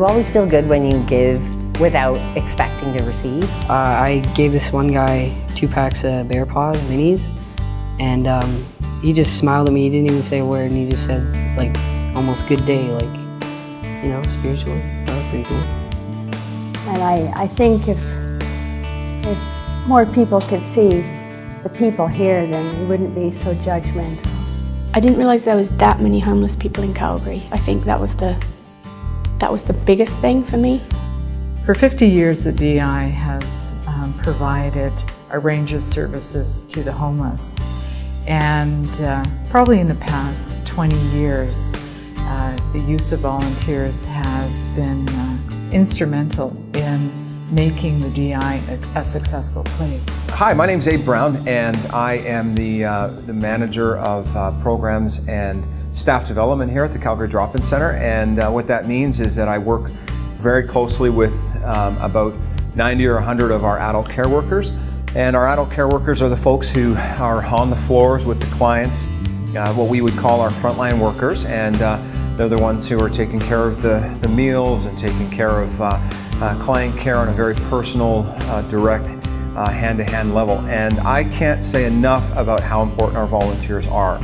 You always feel good when you give without expecting to receive. I gave this one guy 2 packs of Bear Paws minis, and he just smiled at me. He didn't even say a word, and he just said, like, almost good day, like, you know, spiritually. That was pretty cool. And I think if more people could see the people here, then they wouldn't be so judgmental. I didn't realise there was that many homeless people in Calgary. I think that was the biggest thing for me. For 50 years, the DI has provided a range of services to the homeless. And probably in the past 20 years, the use of volunteers has been instrumental in making the DI a successful place. Hi, my name's Abe Brown, and I am the manager of programs and staff development here at the Calgary Drop-In Center. And what that means is that I work very closely with about 90 or 100 of our adult care workers. And our adult care workers are the folks who are on the floors with the clients, what we would call our frontline workers. And they're the ones who are taking care of the meals and taking care of client care on a very personal, direct, hand-to-hand level. And I can't say enough about how important our volunteers are.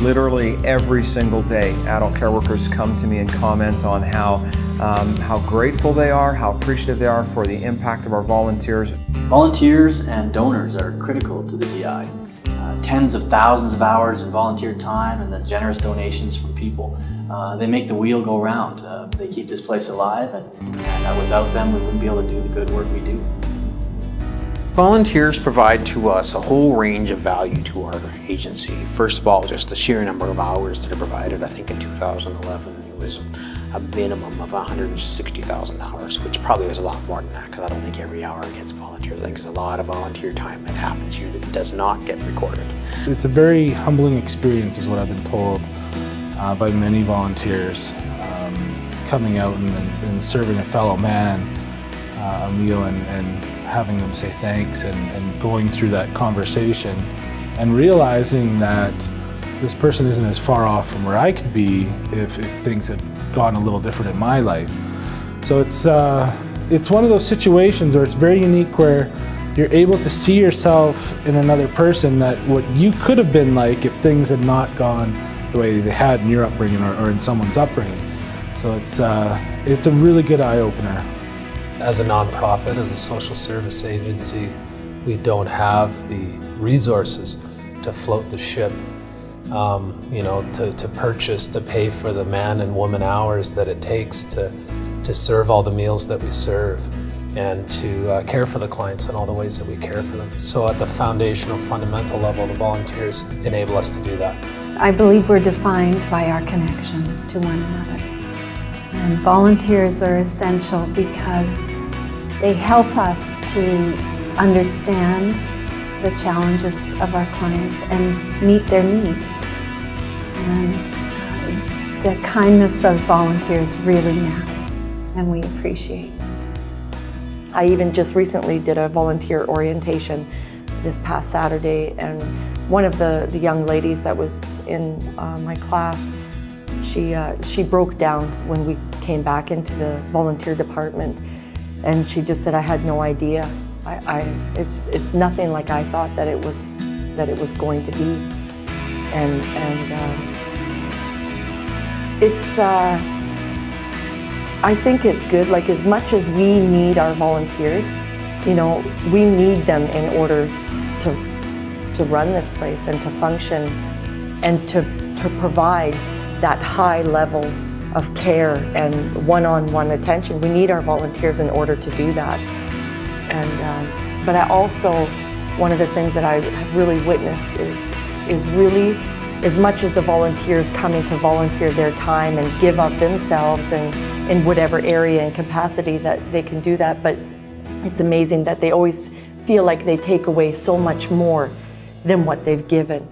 Literally every single day, adult care workers come to me and comment on how grateful they are, how appreciative they are for the impact of our volunteers. Volunteers and donors are critical to the DI. Tens of thousands of hours in volunteer time and the generous donations from people. They make the wheel go round. They keep this place alive, and without them we wouldn't be able to do the good work we do. Volunteers provide to us a whole range of value to our agency. First of all, just the sheer number of hours that are provided. I think in 2011 it was a minimum of 160,000 hours, which probably was a lot more than that, because I don't think every hour gets volunteer. I think there's a lot of volunteer time that happens here that does not get recorded. It's a very humbling experience, is what I've been told by many volunteers, coming out and serving a fellow man a meal and having them say thanks and going through that conversation and realizing that this person isn't as far off from where I could be if things had gone a little different in my life. So it's one of those situations where it's very unique, where you're able to see yourself in another person, that what you could have been like if things had not gone the way they had in your upbringing or in someone's upbringing. So it's a really good eye-opener. As a nonprofit, as a social service agency, we don't have the resources to float the ship, you know, to purchase, to pay for the man and woman hours that it takes to serve all the meals that we serve and to care for the clients in all the ways that we care for them. So at the foundational, fundamental level, the volunteers enable us to do that. I believe we're defined by our connections to one another. And volunteers are essential because they help us to understand the challenges of our clients and meet their needs. And the kindness of volunteers really matters, and we appreciate them. I even just recently did a volunteer orientation this past Saturday, and one of the young ladies that was in my class, she broke down when we came back into the volunteer department, and she just said, "I had no idea. It's nothing like I thought that it was going to be," and it's I think it's good. Like, as much as we need our volunteers, you know, we need them in order to run this place and to function and to provide that high level of care and one-on-one attention. We need our volunteers in order to do that. And but I also, one of the things that I have really witnessed is really, as much as the volunteers coming to volunteer their time and give up themselves and in whatever area and capacity that they can do that, but it's amazing that they always feel like they take away so much more than what they've given.